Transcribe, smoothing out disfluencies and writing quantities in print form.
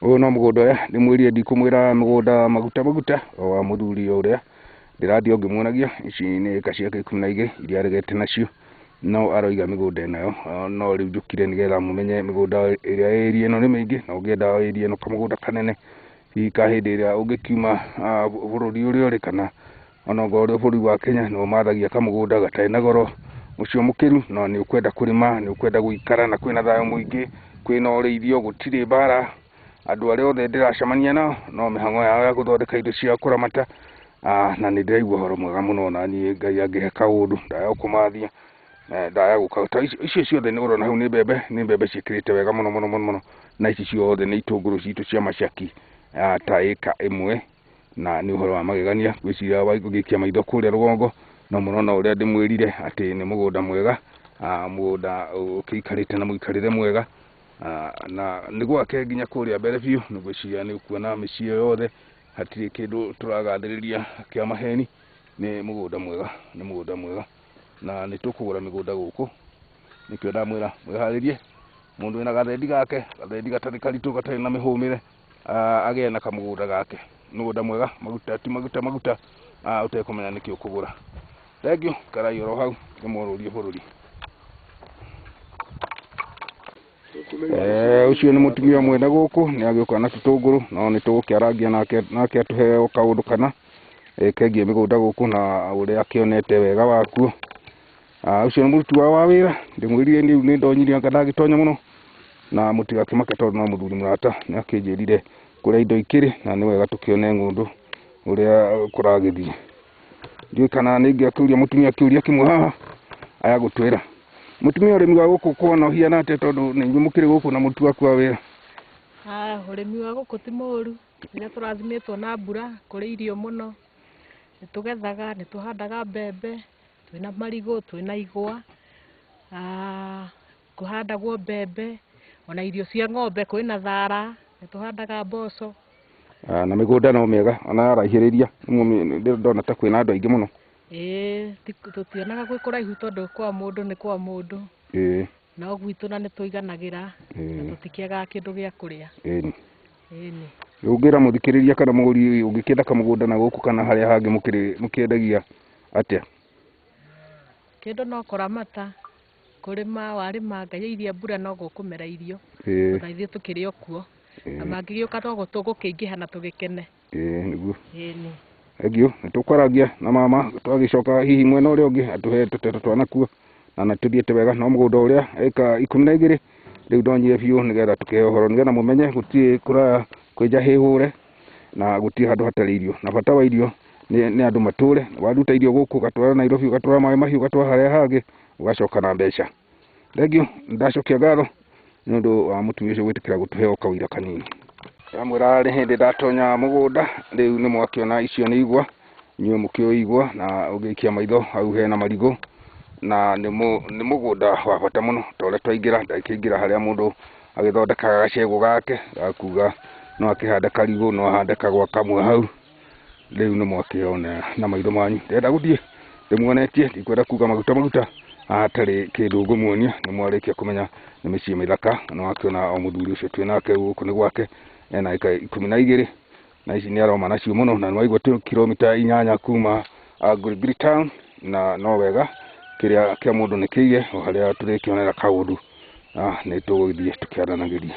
Ũyũ no mũgũnda ũrĩa ndĩmwĩrire ndikumwĩra mũgũnda maguta wa mũthuri ũrĩa ndĩrathiĩ ngĩmuonagia. Ici nĩ ĩka ciake 12 iria aregete nacio, no aroiga mĩgũnda ĩno no rĩu njũkire nĩgetha mũmenye mĩgũnda ĩrĩa ĩrĩa ĩno nĩ mĩingĩ, na ũngĩenda ĩrĩa ĩno kamũgũnda kanene hihi ka hĩndĩ ĩrĩa ũngĩkiuma bũrũri ũrĩa ũrĩ kana onokorwo ũrĩ bũrũri wa Kenya nĩ ũmathagia kamũgũnda gatarĩ na goro ũcio mũkĩru, no nĩ ũkwenda kũrĩma, nĩ ũkwenda gũikara na kwĩna thayũ mũingĩ, kwĩna ũrĩithio, gũtirĩ mbara. Andũ arĩa othe ndĩracemania nao no mĩhang'o yao ya gũthondeka indo cia kũramata, na nĩ ndĩraigua ũhoro mwega mũno, na niĩ Ngai angĩhe kaũndũ ndaya kũmathia, ndaya gũka icio ciothe nĩ ũrona hau nĩ mbembe ciĩkĩrĩte wega mũno, na ici ciothe nĩ itũngũrũ citũ cia macaki ta ĩka ĩmwe, na nĩ ũhoro wa magegania. Ngwĩciria ũgĩikia maitho kũrĩa rũgongo no mũrona ũrĩa ndĩmwĩrire atĩ nĩ mũgũnda mwega, mũgũnda ũkĩikarĩte na mũikarĩre mwega, na nĩ gwake nginya kũrĩa mbere biũ. Ngwĩciria nĩ ũkuona mĩciĩ yothe hatirĩ kĩndũ tũragathĩrĩria kĩa maheni. Nĩ mũgũnda mwega, na nĩ tũkũgũra mĩgũnda gũkũ, nĩkĩo ndamwĩra mwĩharĩrie mũndũ wĩna gathendi gake, gathendi gatarĩ karitũ gatarĩ na mĩhũmĩre, agĩe na kamũgũnda gake. Mũgũnda mwega, maguta ti maguta ũtekũmenya nĩkĩ ũkũgũra. Thengiũ, karai oro hau ngĩmũrũrie bũrũri. Ũcio nĩ mũtumia mwene gũkũ nĩ agĩũka na tũtũngũrũ, no nĩ tũgũkĩarangia nake atũhe kaũndũ kana kegiĩ mĩgũnda gũkũ na ũrĩa akĩonete wega wakuo. Ũcio nĩ mũruti wao wa wĩra, ndĩmwĩrire rĩu nĩ ndonyirie anga ndagĩtonya mũno, na mũtigakĩmake tondũ no mũthuri mũrata nĩ akĩnjĩrire kũrĩa indo ikĩrĩ, na nĩ wega tũkĩone ng'ũndũ ũrĩa kũragĩthiĩ. Ndiũĩ kana nĩ ingĩakĩũria mũtumia kĩũria kĩmwe haha aya gũtwĩra. Mũtumia ũrĩmi wa gũkũ kwona ũhiana atĩa, tondũ nĩ inyuĩ mũkĩrĩ gũkũ na mũruti waku wa wĩra? Ũrĩmi wa gũkũ ti mũũru, rĩrĩa tũrathimĩtwo na mbura kũrĩ irio mũno, nĩ tũgethaga, nĩ tũhandaga mbembe, twĩna marigũ, twĩna igwa, kũhandagwo mbembe, ona irio cia ng'ombe, kwĩna thara, nĩ tũhandaga mboco. Na mĩgũnda no mĩega ona yaraihĩrĩria, ndona ta kwĩna andũ aingĩ mũno. Tũtionaga gwĩ kũraihu tondũ kwa mũndũ nĩ kwa mũndũ, no gwitũ na nĩ tũiganagĩra na tũtikĩagaga kĩndũ gĩa kũrĩa. Ũngĩra mũthikĩrĩria kana mũgũri ũngĩkĩenda kamũgũnda na gũkũ kana harĩa hangĩ mũkĩendagia atĩa? Kĩndũ no kũramata, kũrĩma, warĩma ngayairia mbura no gũkũmera irio, na ithuĩ tũkĩrĩ o kuo, na mangĩgĩũka no tũgũkĩingĩha na tũgĩkene. Nĩguo. Thengiũ, nĩ tũkwarangia na mama twagĩcoka hihi mwena ũrĩa ũngĩ atũhe tũtete twanakuo, na tũthiĩte wega. No mũgũnda ũrĩa ĩka 12 rĩu ndonyire biũ nĩgetha tũkĩheo ũhoro, nĩgetha mũmenye gũtirĩ kũraya kwĩnja hĩhũre na gũtirĩ handũ hatarĩ irio, na bata wa irio nĩ andũ matũre. Waruta irio gũkũ ũgatwara Nairobi, ũgatwara maĩ mahiũ, ũgatwara harĩa hangĩ, ũgacoka na mbeca. Thengiũ, ndacokia ngatho nĩ ũndũ wa mũtumia ũcio gwĩtĩkĩra gũtũhe o kawĩra kanini. Ndamwĩra nĩ hĩndĩ ndatonya mũgũnda, rĩu nĩ mwakĩona icio nĩ igwa, inyuĩ mũkĩũĩ igwa, na ũgĩikia maitho hau hena marigũ, na nĩ mũgũnda wa bata mũno. Ta ũrĩa twaingĩra, ndakĩingĩra harĩa mũndũ agĩthondekaga gacegũ gake gakuga no akĩhande karigũ, no ahande kagwa kamwe hau. Rĩu nĩ mwakĩona na maitho manyu, ndĩrenda gũthiĩ ndĩmuonetie, ndikwenda kuga maguta hatarĩ kĩndũ ngũmuonia. Nĩ mwarĩkia kũmenya nĩ mĩciĩ mĩthaka, na wakĩona o mũthuri ũcio twĩ nake gũkũ nĩ gwake, ena ĩka 12 na ici nĩ aroma nacio mũno, na nĩwaigua tũ kilomita 8 kuma Gilgil town, na no wega kĩrĩa kĩa mũndũ nĩ kĩige o harĩa tũrĩkĩonera kaũndũ, nĩ tũgũgĩthiĩ tũkĩaranagĩria.